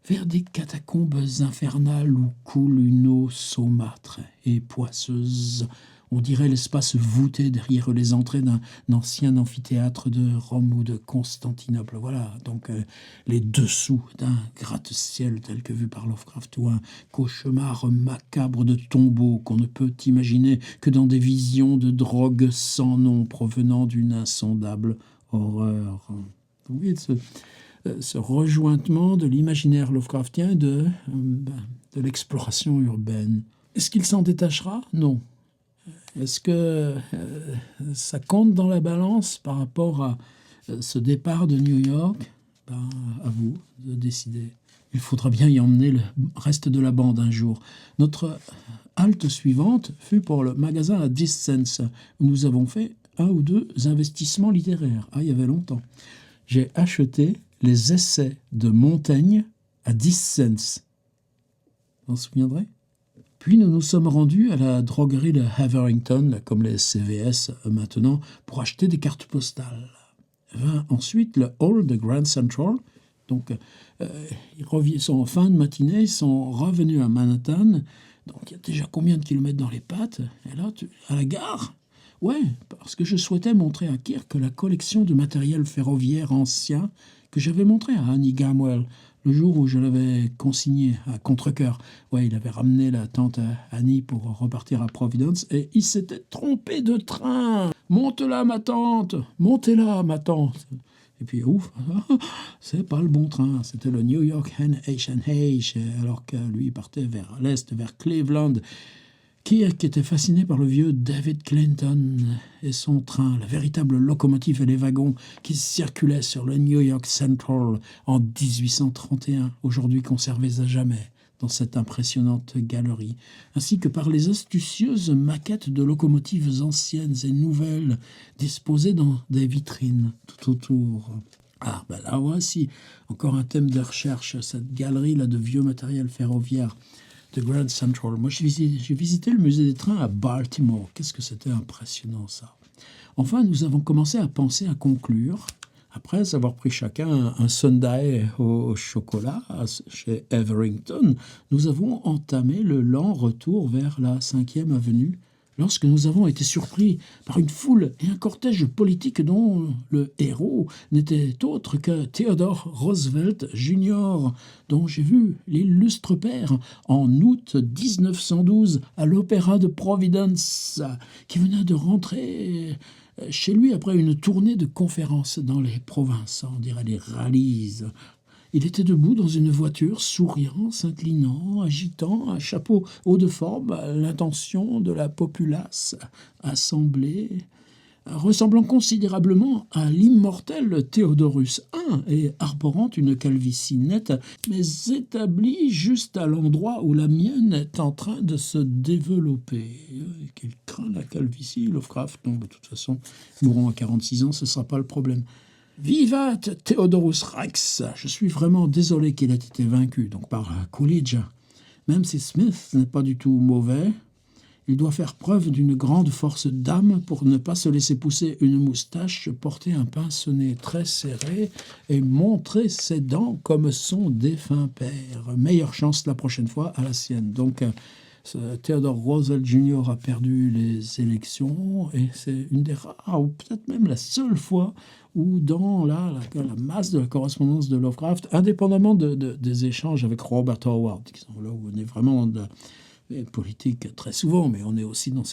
vers des catacombes infernales où coule une eau saumâtre et poisseuse. On dirait l'espace voûté derrière les entrées d'un ancien amphithéâtre de Rome ou de Constantinople. Voilà, donc les dessous d'un gratte-ciel tel que vu par Lovecraft, ou un cauchemar macabre de tombeaux qu'on ne peut imaginer que dans des visions de drogue sans nom provenant d'une insondable horreur. Vous voyez ce rejointement de l'imaginaire Lovecraftien et de l'exploration urbaine. Est-ce qu'il s'en détachera ? Non. Est-ce que ça compte dans la balance par rapport à ce départ de New York ? À vous de décider. Il faudra bien y emmener le reste de la bande un jour. Notre halte suivante fut pour le magasin à 10 cents, où nous avons fait 1 ou 2 investissements littéraires. Ah, il y avait longtemps. J'ai acheté les essais de Montaigne à 10 cents. Vous vous souviendrez? Puis nous nous sommes rendus à la droguerie de Haverington, comme les CVS maintenant, pour acheter des cartes postales. Vint ensuite le hall de Grand Central. Donc, ils sont en fin de matinée, ils sont revenus à Manhattan. Donc, il y a déjà combien de kilomètres dans les pattes? Et là, à la gare? Ouais, parce que je souhaitais montrer à Kirk la collection de matériel ferroviaire ancien que j'avais montré à Annie Gamwell le jour où je l'avais consigné à Contrecœur. Ouais, il avait ramené la tante Annie pour repartir à Providence et il s'était trompé de train. Montez là, ma tante! Montez là, ma tante! Et puis, ouf, c'est pas le bon train. C'était le New York H&H, alors que lui partait vers l'est, vers Cleveland. Kirk était fasciné par le vieux David Clinton et son train, la véritable locomotive et les wagons qui circulaient sur le New York Central en 1831, aujourd'hui conservés à jamais dans cette impressionnante galerie, ainsi que par les astucieuses maquettes de locomotives anciennes et nouvelles disposées dans des vitrines tout autour. Ah, ben là voici encore un thème de recherche, cette galerie-là de vieux matériel ferroviaire de Grand Central. Moi, j'ai visité le musée des trains à Baltimore. Qu'est-ce que c'était impressionnant, ça. Enfin, nous avons commencé à penser à conclure. Après avoir pris chacun un sundae au chocolat chez Haverington, nous avons entamé le lent retour vers la 5e avenue lorsque nous avons été surpris par une foule et un cortège politique dont le héros n'était autre que Theodore Roosevelt Jr., dont j'ai vu l'illustre père en août 1912 à l'Opéra de Providence, qui venait de rentrer chez lui après une tournée de conférences dans les provinces, on dirait les rallyes. Il était debout dans une voiture, souriant, s'inclinant, agitant un chapeau haut de forme à l'intention de la populace assemblée, ressemblant considérablement à l'immortel Théodorus I et arborant une calvitie nette, mais établie juste à l'endroit où la mienne est en train de se développer. Qu'il craint la calvitie, Lovecraft? Non, de toute façon, mourant à 46 ans, ce ne sera pas le problème. Vivat Theodorus Rex! Je suis vraiment désolé qu'il ait été vaincu, donc par Coolidge. Même si Smith n'est pas du tout mauvais, il doit faire preuve d'une grande force d'âme pour ne pas se laisser pousser une moustache, porter un pince-nez très serré et montrer ses dents comme son défunt père. Meilleure chance la prochaine fois à la sienne. Donc, Theodore Roosevelt Jr. a perdu les élections et c'est une des rares, ou peut-être même la seule fois où dans la masse de la correspondance de Lovecraft, indépendamment des échanges avec Robert Howard, qui sont là où on est vraiment dans la politique très souvent, mais on est aussi dans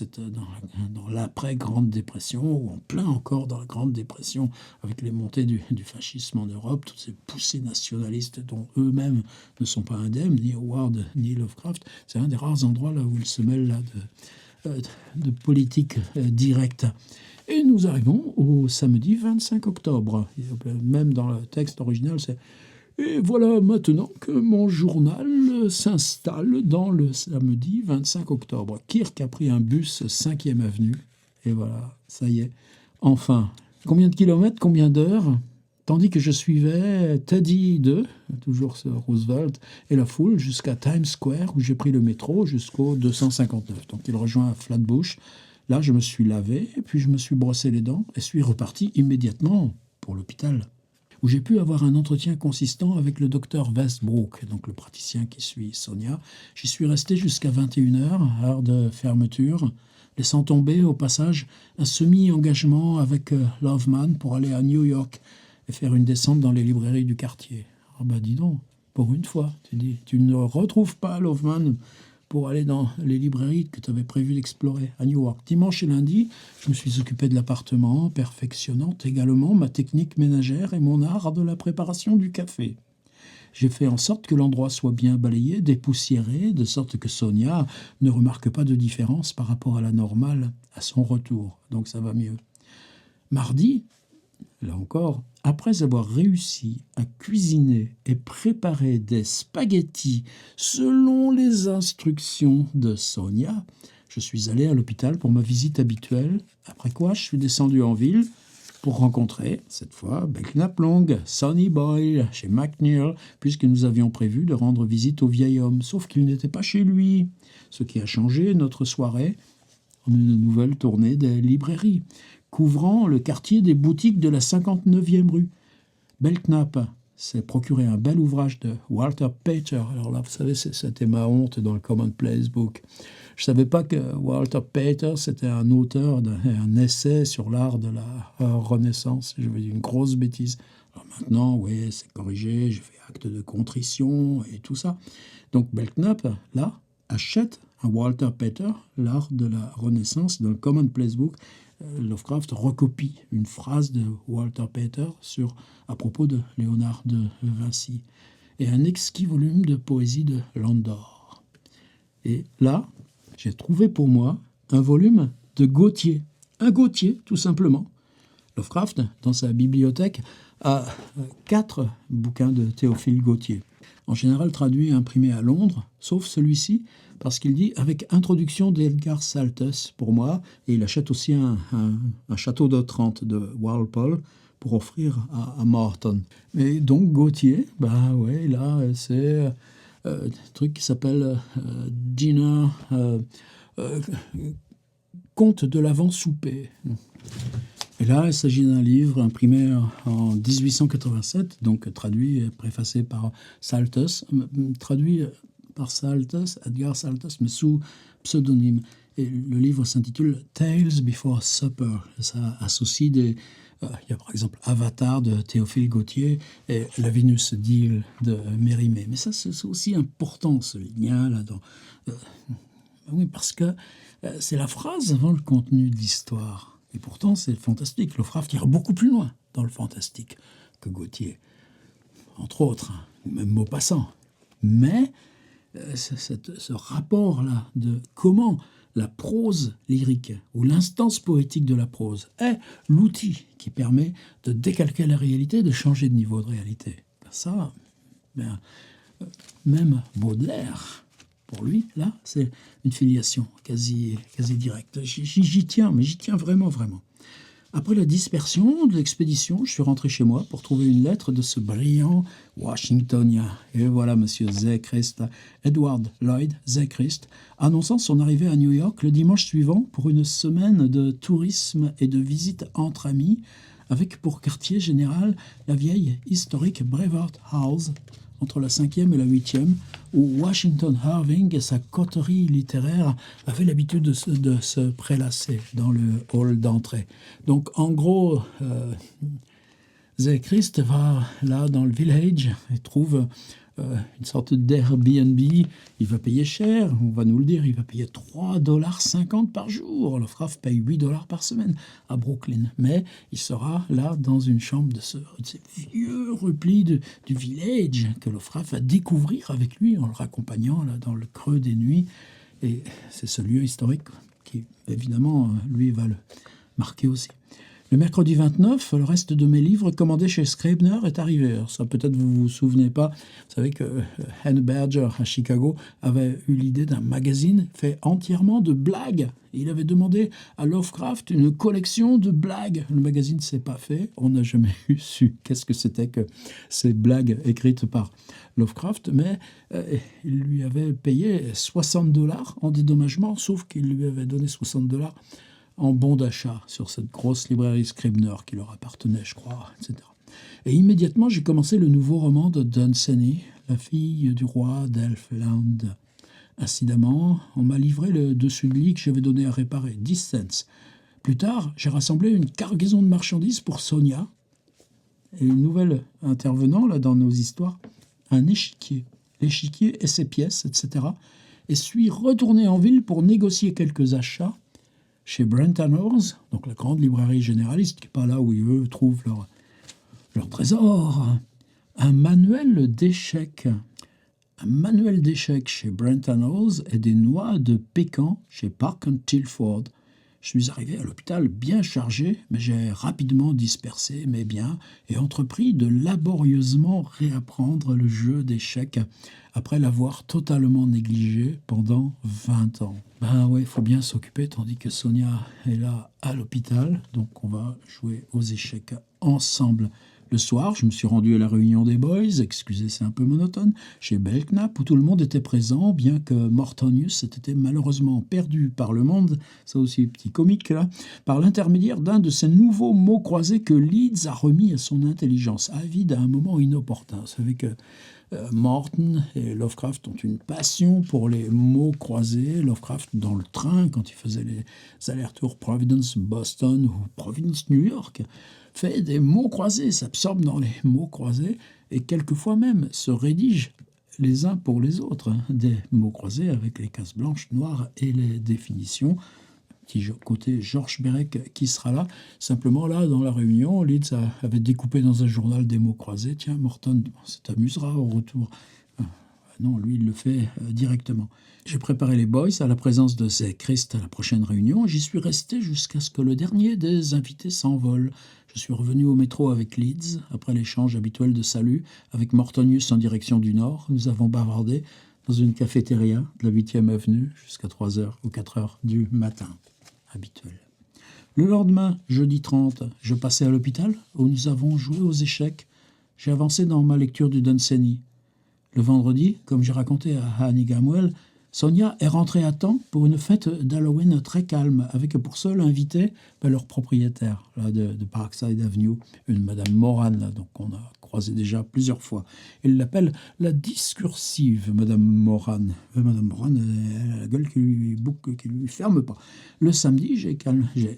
l'après-Grande Dépression, où on plaint encore dans la Grande Dépression avec les montées du fascisme en Europe, toutes ces poussées nationalistes dont eux-mêmes ne sont pas indemnes, ni Howard ni Lovecraft. C'est un des rares endroits là où ils se mêlent là de politique directe. Et nous arrivons au samedi 25 octobre. Même dans le texte original, c'est « Et voilà maintenant que mon journal s'installe dans le samedi 25 octobre. » Kirk a pris un bus 5e avenue. Et voilà, ça y est. Enfin, combien de kilomètres, combien d'heures? Tandis que je suivais Teddy 2, toujours ce Roosevelt, et la foule jusqu'à Times Square, où j'ai pris le métro jusqu'au 259. Donc il rejoint Flatbush. Là, je me suis lavé, puis je me suis brossé les dents et suis reparti immédiatement pour l'hôpital, où j'ai pu avoir un entretien consistant avec le docteur Westbrook, donc le praticien qui suit Sonia. J'y suis resté jusqu'à 21h, heure de fermeture, laissant tomber au passage un semi-engagement avec Loveman pour aller à New York et faire une descente dans les librairies du quartier. Ah bah dis donc, pour une fois, tu ne retrouves pas Loveman pour aller dans les librairies que tu avais prévu d'explorer à New York. Dimanche et lundi, je me suis occupé de l'appartement, perfectionnant également ma technique ménagère et mon art de la préparation du café. J'ai fait en sorte que l'endroit soit bien balayé, dépoussiéré, de sorte que Sonia ne remarque pas de différence par rapport à la normale à son retour. Donc ça va mieux. Mardi, Là encore, après avoir réussi à cuisiner et préparer des spaghettis selon les instructions de Sonia, je suis allé à l'hôpital pour ma visite habituelle, après quoi je suis descendu en ville pour rencontrer, cette fois, Belknap Long, Sonny Boyle, chez McNeil, puisque nous avions prévu de rendre visite au vieil homme, sauf qu'il n'était pas chez lui, ce qui a changé notre soirée en une nouvelle tournée des librairies, couvrant le quartier des boutiques de la 59e rue. Belknap s'est procuré un bel ouvrage de Walter Pater. Alors là, vous savez, c'était ma honte dans le Commonplace Book. Je ne savais pas que Walter Pater, c'était un auteur d'un essai sur l'art de la Renaissance. Je veux dire une grosse bêtise. Alors maintenant, oui, c'est corrigé, j'ai fait acte de contrition et tout ça. Donc Belknap, là, achète un Walter Pater, l'art de la Renaissance, dans le Commonplace Book. Lovecraft recopie une phrase de Walter Pater à propos de Léonard de Vinci et un exquis volume de poésie de Landor. Et là, j'ai trouvé pour moi un volume de Gautier. Un Gautier, tout simplement. Lovecraft, dans sa bibliothèque, a 4 bouquins de Théophile Gautier. En général traduits et imprimés à Londres, sauf celui-ci, parce qu'il dit avec introduction d'Edgar Saltes pour moi, et il achète aussi un château d'Otrante de Walpole pour offrir à Morton. Mais donc Gautier, bah ouais, là c'est un truc qui s'appelle Dinner, Conte de l'avant-souper. Et là, il s'agit d'un livre imprimé en 1887, donc traduit et préfacé par Saltes, traduit par Saltes, Edgar Saltes, mais sous pseudonyme. Et le livre s'intitule Tales Before Supper. Ça associe il y a par exemple Avatar de Théophile Gautier et La Vénus d'Île de Mérimée. Mais ça, c'est aussi important, ce lien là-dedans. Oui, parce que c'est la phrase avant le contenu de l'histoire. Et pourtant, c'est fantastique. Lovecraft ira beaucoup plus loin dans le fantastique que Gautier, entre autres, ou même Maupassant. Mais ce rapport-là de comment la prose lyrique ou l'instance poétique de la prose est l'outil qui permet de décalquer la réalité, de changer de niveau de réalité. Ça, même Baudelaire, pour lui, là, c'est une filiation quasi directe. J'y tiens, mais j'y tiens vraiment, vraiment. Après la dispersion de l'expédition, je suis rentré chez moi pour trouver une lettre de ce brillant Washingtonien. Et voilà, monsieur Zeechrist, Edward Lloyd Zeechrist, annonçant son arrivée à New York le dimanche suivant pour une semaine de tourisme et de visite entre amis, avec pour quartier général la vieille historique Brevard House, entre la 5e et la 8e, où Washington Irving et sa coterie littéraire avaient l'habitude de se prélasser dans le hall d'entrée. Donc, en gros, Zeechrist va là dans le village et trouve une sorte d'Airbnb. Il va payer cher, on va nous le dire, il va payer 3,50 $ par jour. Lovecraft paye 8 $ par semaine à Brooklyn. Mais il sera là dans une chambre de ces vieux replis du village que Lovecraft va découvrir avec lui en le raccompagnant là, dans le creux des nuits. Et c'est ce lieu historique qui, évidemment, lui va le marquer aussi. Le mercredi 29, le reste de mes livres commandés chez Scribner est arrivé. Alors ça, peut-être vous vous souvenez pas. Vous savez que Henry Berger à Chicago avait eu l'idée d'un magazine fait entièrement de blagues. Il avait demandé à Lovecraft une collection de blagues. Le magazine ne s'est pas fait. On n'a jamais su qu'est-ce que c'était que ces blagues écrites par Lovecraft. Mais il lui avait payé 60 $ en dédommagement, sauf qu'il lui avait donné 60 $ en bon d'achat sur cette grosse librairie Scribner qui leur appartenait, je crois, etc. Et immédiatement, j'ai commencé le nouveau roman de Dunsany, La fille du roi d'Elfland. Incidemment, on m'a livré le dessus de lit que j'avais donné à réparer, 10 cents. Plus tard, j'ai rassemblé une cargaison de marchandises pour Sonia et une nouvelle intervenant là dans nos histoires, un échiquier. L'échiquier et ses pièces, etc. Et suis retourné en ville pour négocier quelques achats chez Brent & Howes, donc la grande librairie généraliste, qui n'est pas là où eux trouvent leur trésor. Un manuel d'échecs. Un manuel d'échecs chez Brent & Howes et des noix de pécan chez Park & Tilford. Je suis arrivé à l'hôpital bien chargé, mais j'ai rapidement dispersé mes biens et entrepris de laborieusement réapprendre le jeu d'échecs après l'avoir totalement négligé pendant 20 ans. Ben ouais, il faut bien s'occuper tandis que Sonia est là à l'hôpital, donc on va jouer aux échecs ensemble. Le soir, je me suis rendu à la réunion des boys, excusez c'est un peu monotone, chez Belknap, où tout le monde était présent, bien que Mortonius était malheureusement perdu par le monde, ça aussi petit comique là, par l'intermédiaire d'un de ces nouveaux mots croisés que Leeds a remis à son intelligence, avide à un moment inopportun. Vous savez que Morton et Lovecraft ont une passion pour les mots croisés. Lovecraft, dans le train, quand il faisait les allers-retours Providence-Boston ou Providence-New York, fait des mots croisés, s'absorbe dans les mots croisés et quelquefois même se rédige les uns pour les autres, des mots croisés avec les cases blanches, noires et les définitions. Petit côté Georges Perec qui sera là. Simplement là, dans la réunion, Leeds avait découpé dans un journal des mots croisés. Tiens, Morton t'amusera au retour. Non, lui, il le fait directement. J'ai préparé les boys à la présence de Zé Christ à la prochaine réunion. J'y suis resté jusqu'à ce que le dernier des invités s'envole. Je suis revenu au métro avec Leeds, après l'échange habituel de salut, avec Mortonius en direction du nord. Nous avons bavardé dans une cafétéria de la 8e avenue jusqu'à 3h ou 4h du matin. Habituel. Le lendemain, jeudi 30, je passais à l'hôpital où nous avons joué aux échecs. J'ai avancé dans ma lecture du Dunsany. Le vendredi, comme j'ai raconté à Annie Gamwell, Sonia est rentrée à temps pour une fête d'Halloween très calme, avec pour seul invité leur propriétaire là, de Parkside Avenue, une Madame Moran, là, donc on a croisé déjà plusieurs fois. Il l'appelle la discursive Madame Moran. Madame Moran, elle a la gueule qui lui ferme pas. Le samedi, j'ai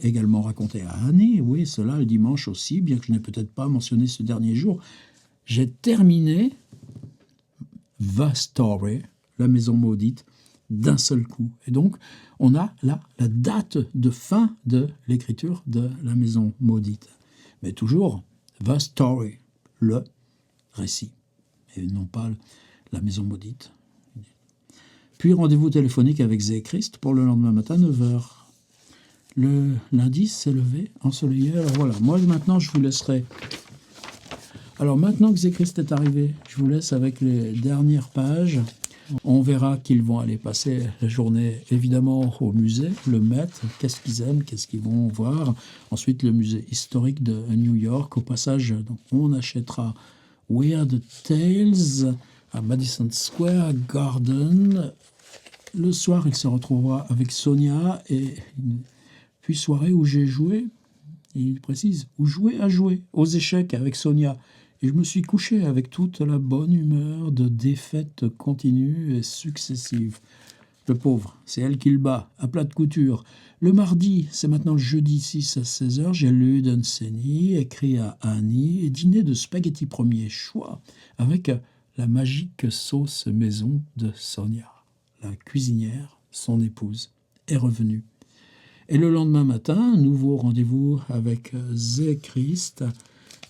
également raconté à Annie, oui, cela le dimanche aussi, bien que je n'ai peut-être pas mentionné ce dernier jour, j'ai terminé The Story, la maison maudite, d'un seul coup. Et donc, on a là la date de fin de l'écriture de la maison maudite. Mais toujours, The Story, le récit, et non pas la maison maudite. Puis, rendez-vous téléphonique avec Zé Christ pour le lendemain matin, 9h. Le lundi s'est levé, ensoleillé. Alors voilà, moi maintenant, je vous laisserai. Alors maintenant que Zé Christ est arrivé, je vous laisse avec les dernières pages. On verra qu'ils vont aller passer la journée, évidemment, au musée, le Met, qu'est-ce qu'ils aiment, qu'est-ce qu'ils vont voir. Ensuite, le musée historique de New York. Au passage, donc, on achètera Weird Tales à Madison Square Garden. Le soir, il se retrouvera avec Sonia et puis soirée où j'ai joué, il précise, où jouer à jouer, aux échecs avec Sonia. Et je me suis couché avec toute la bonne humeur de défaites continues et successives. Le pauvre, c'est elle qui le bat, à plat de couture. Le mardi, c'est maintenant le jeudi 6 à 16h, j'ai lu Dunsany, écrit à Annie, et dîné de spaghetti premier choix, avec la magique sauce maison de Sonia. La cuisinière, son épouse, est revenue. Et le lendemain matin, nouveau rendez-vous avec Zé Christ.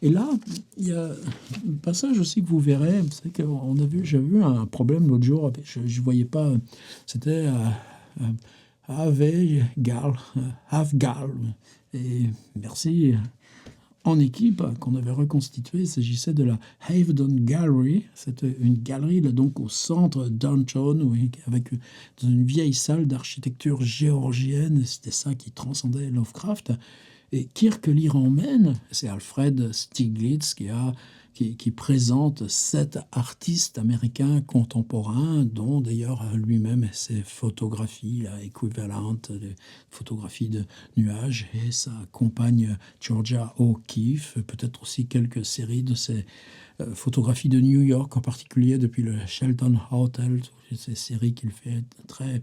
Et là, il y a un passage aussi que vous verrez. C'est qu'on a vu, j'avais eu un problème l'autre jour. Je ne voyais pas. C'était Havgal. Et merci. En équipe qu'on avait reconstituée, il s'agissait de la Havedon Gallery. C'était une galerie là, donc au centre downtown, avec dans une vieille salle d'architecture géorgienne. C'était ça qui transcendait Lovecraft. Et Kirk l'y emmène, c'est Alfred Stieglitz qui présente 7 artistes américains contemporains, dont d'ailleurs lui-même ses photographies là, équivalentes, des photographies de nuages, et sa compagne Georgia O'Keeffe, peut-être aussi quelques séries de ses photographies de New York, en particulier depuis le Shelton Hotel, ces séries qu'il fait très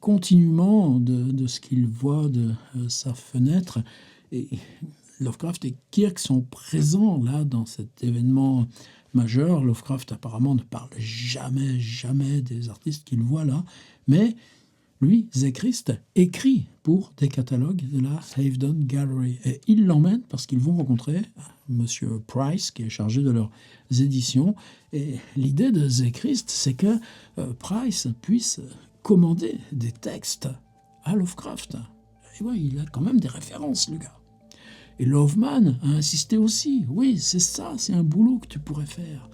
continuellement de ce qu'il voit de sa fenêtre. Et Lovecraft et Kirk sont présents là dans cet événement majeur. Lovecraft apparemment ne parle jamais des artistes qu'il voit là, mais lui, Zé Christ, écrit pour des catalogues de la Havedon Gallery. Et il l'emmène parce qu'ils vont rencontrer Monsieur Price, qui est chargé de leurs éditions. Et l'idée de Zé Christ, c'est que Price puisse commander des textes à Lovecraft. Et ouais, il a quand même des références, le gars. Et Loveman a insisté aussi. Oui, c'est ça, c'est un boulot que tu pourrais faire.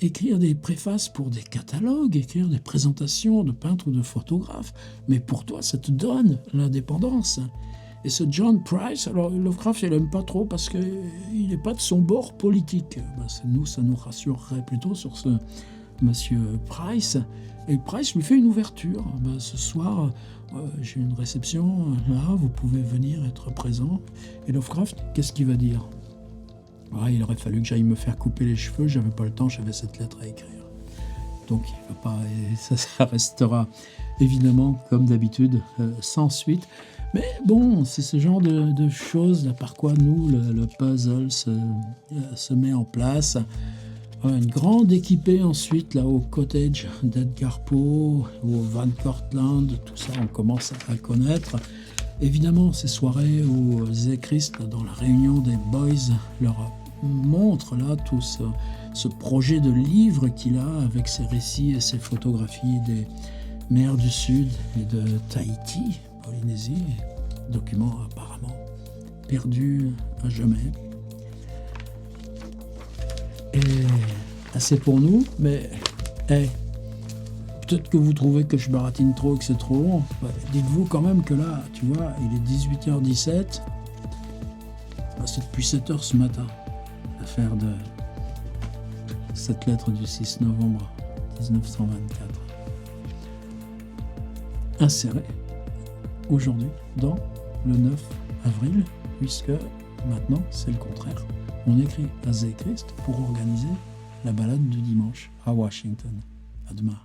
Écrire des préfaces pour des catalogues, écrire des présentations de peintres ou de photographes. Mais pour toi, ça te donne l'indépendance. Et ce John Price, alors Lovecraft, il n'aime pas trop parce qu'il n'est pas de son bord politique. Ben, ça nous rassurerait plutôt sur ce monsieur Price. Et Price lui fait une ouverture. Ben, ce soir, j'ai une réception, là, vous pouvez venir être présent. Et Lovecraft, qu'est-ce qu'il va dire? Il aurait fallu que j'aille me faire couper les cheveux, j'avais pas le temps, j'avais cette lettre à écrire. Donc il va pas, et ça restera évidemment, comme d'habitude, sans suite. Mais bon, c'est ce genre de choses là, par quoi nous, le puzzle se met en place. Une grande équipée ensuite là au cottage d'Edgar Poe, ou au Van Cortlandt, tout ça on commence à connaître. Évidemment, ces soirées où Zéchrist, dans la réunion des boys, leur montre là tout ce projet de livre qu'il a avec ses récits et ses photographies des mers du Sud et de Tahiti, Polynésie, document apparemment perdu à jamais. Et assez pour nous, mais peut-être que vous trouvez que je baratine trop et que c'est trop long. Dites-vous quand même que là, tu vois, il est 18h17. C'est depuis 7h ce matin, l'affaire de cette lettre du 6 novembre 1924. Insérée aujourd'hui dans le 9 avril, puisque maintenant c'est le contraire. On écrit à Zéchrist pour organiser la balade du dimanche à Washington. À demain.